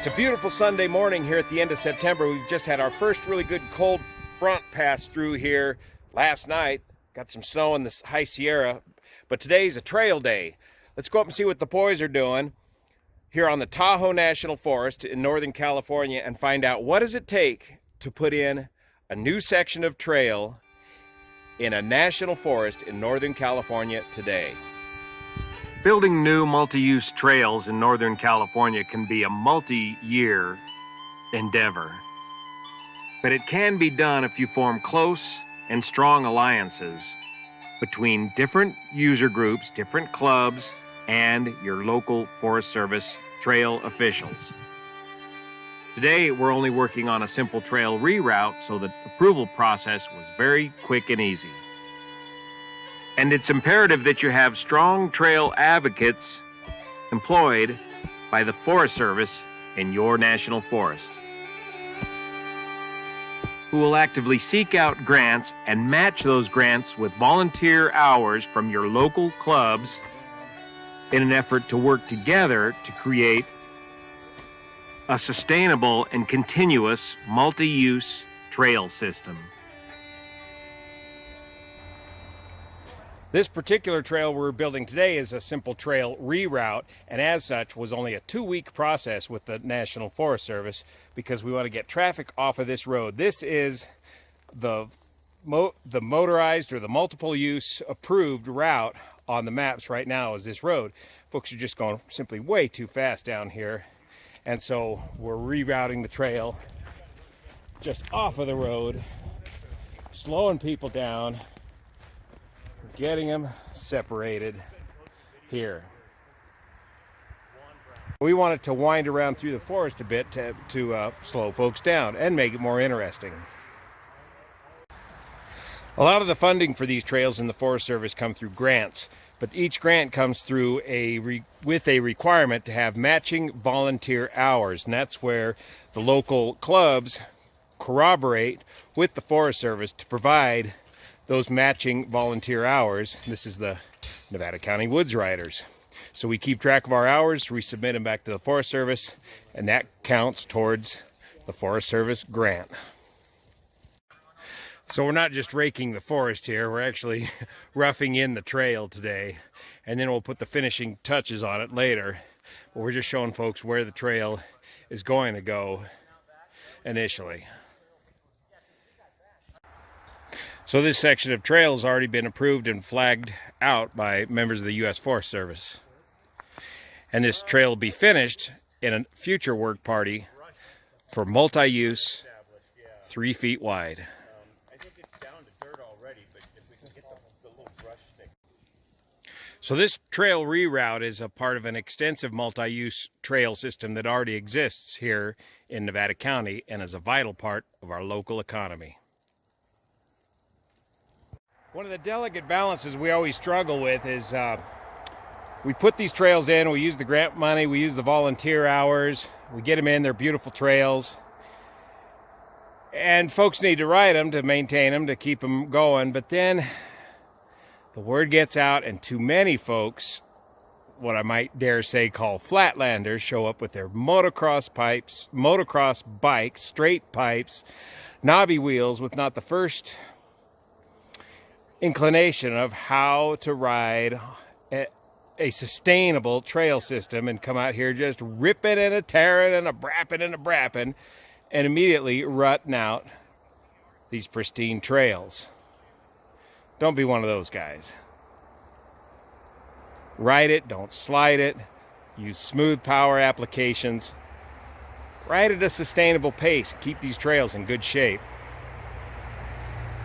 It's a beautiful Sunday morning here at the end of September. We've just had our first really good cold front pass through here last night. Got some snow in the High Sierra, but today's a trail day. Let's go up and see what the boys are doing here on the Tahoe National Forest in Northern California and find out what does it take to put in a new section of trail in a national forest in Northern California today. Building new multi-use trails in Northern California can be a multi-year endeavor. But it can be done if you form close and strong alliances between different user groups, different clubs, and your local Forest Service trail officials. Today, we're only working on a simple trail reroute, so the approval process was very quick and easy. And it's imperative that you have strong trail advocates employed by the Forest Service in your national forest, who will actively seek out grants and match those grants with volunteer hours from your local clubs in an effort to work together to create a sustainable and continuous multi-use trail system. This particular trail we're building today is a simple trail reroute, and as such was only a 2-week process with the National Forest Service because we want to get traffic off of this road. This is the motorized or the multiple use approved route on the maps right now is this road. Folks are just going simply way too fast down here, and so we're rerouting the trail just off of the road, slowing people down, getting them separated here. We wanted to wind around through the forest a bit to slow folks down and make it more interesting. A lot of the funding for these trails in the Forest Service come through grants, but each grant comes through with a requirement to have matching volunteer hours, and that's where the local clubs corroborate with the Forest Service to provide those matching volunteer hours. This is the Nevada County Woods Riders. So we keep track of our hours, we submit them back to the Forest Service, and that counts towards the Forest Service grant. So we're not just raking the forest here, we're actually roughing in the trail today, and then we'll put the finishing touches on it later. But we're just showing folks where the trail is going to go initially. So this section of trail has already been approved and flagged out by members of the U.S. Forest Service. And this trail will be finished in a future work party for multi-use, 3 feet wide. I think it's down to dirt already, but if we can get the little brush stick. So this trail reroute is a part of an extensive multi-use trail system that already exists here in Nevada County and is a vital part of our local economy. One of the delicate balances we always struggle with is we put these trails in, we use the grant money, we use the volunteer hours, we get them in, they're beautiful trails. And folks need to ride them, to maintain them, to keep them going. But then the word gets out and too many folks, what I might dare say call flatlanders, show up with their motocross bikes, straight pipes, knobby wheels with not the first inclination of how to ride a sustainable trail system, and come out here just ripping and a tearing and a brapping and a brapping and immediately rutting out these pristine trails. Don't be one of those guys. Ride it, don't slide it. Use smooth power applications. Ride at a sustainable pace. Keep these trails in good shape.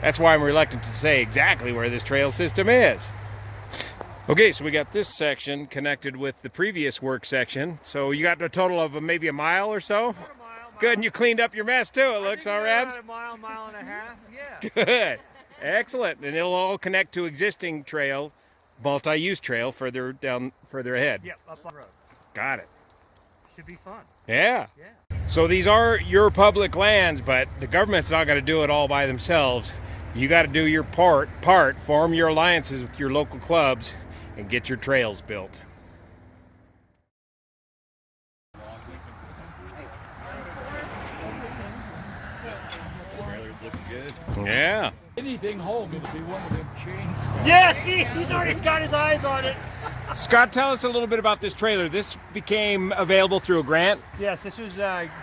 That's why I'm reluctant to say exactly where this trail system is. Okay, so we got this section connected with the previous work section. So you got a total of maybe a mile or so? About a mile. Good, and you cleaned up your mess too, it looks, all right? About a mile and a half, yeah. Good, excellent. And it'll all connect to existing trail, multi-use trail further ahead. Yep, up on the road. Got it. Should be fun. Yeah. Yeah. So these are your public lands, but the government's not going to do it all by themselves. You got to do your part, form your alliances with your local clubs, and get your trails built. looking good. Yeah. Anything home, it'll be one of them chains. Yeah, see, he's already got his eyes on it. Scott, tell us a little bit about this trailer. This became available through a grant. Yes, this was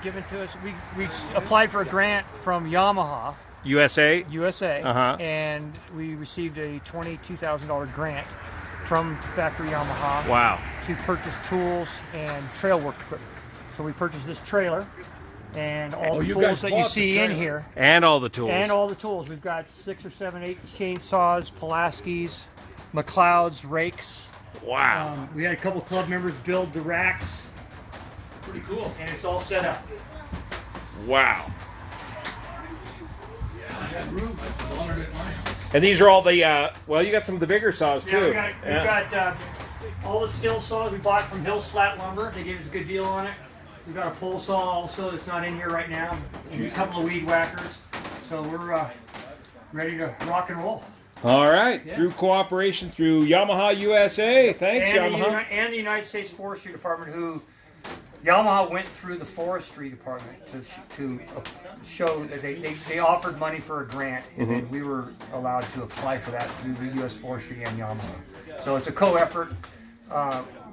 given to us. We applied for a grant from Yamaha, USA. USA, Uh-huh. and we received a $22,000 grant from Factory Yamaha Wow. to purchase tools and trail work equipment. So we purchased this trailer and all the you tools guys that you bought the see in trailer. here. And all the tools. And all the tools. We've got 6 or 7, 8 chainsaws, Pulaskis, McLeods, rakes. Wow. We had a couple club members build the racks, Pretty cool. and it's all set up. Wow. I had room. I wanted it in my house. And these are all the, well, you got some of the bigger saws too. Yeah, we've got all the still saws we bought from Hills Flat Lumber. They gave us a good deal on it. We've got a pole saw also that's not in here right now, and a couple of weed whackers. So we're ready to rock and roll. All right. Through cooperation through Yamaha USA. Thanks, And Yamaha. the United States Forestry Department, who Yamaha went through the Forestry Department to show that they offered money for a grant, and then we were allowed to apply for that through the U.S. Forestry and Yamaha. So it's a co-effort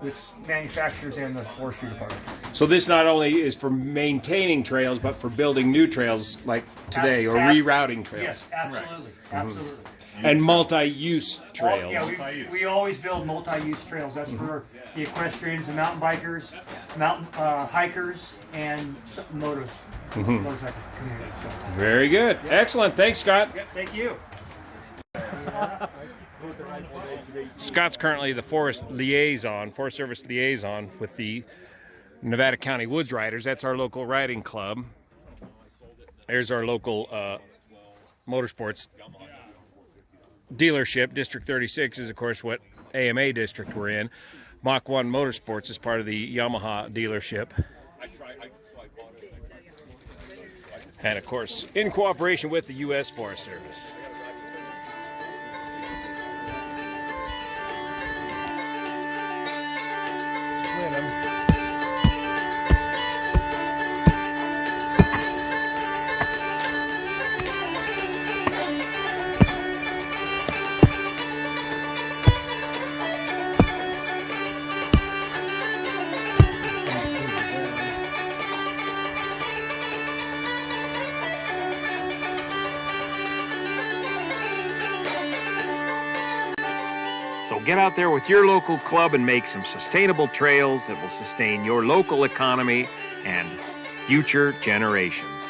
with manufacturers and the Forestry Department. So this not only is for maintaining trails, but for building new trails like today, or rerouting trails. Yes, absolutely, absolutely. And multi-use trails. Yeah, we always build multi-use trails. That's for the equestrians, the mountain bikers, mountain hikers, and motos. Motorcycle community. So. Very good. Excellent. Thanks, Scott. Yep, thank you. Scott's currently the Forest Service liaison with the Nevada County Woods Riders. That's our local riding club. There's our local motorsports dealership. District 36 is, of course, what AMA district we're in. Mach 1 Motorsports is part of the Yamaha dealership. And, of course, in cooperation with the U.S. Forest Service. So get out there with your local club and make some sustainable trails that will sustain your local economy and future generations.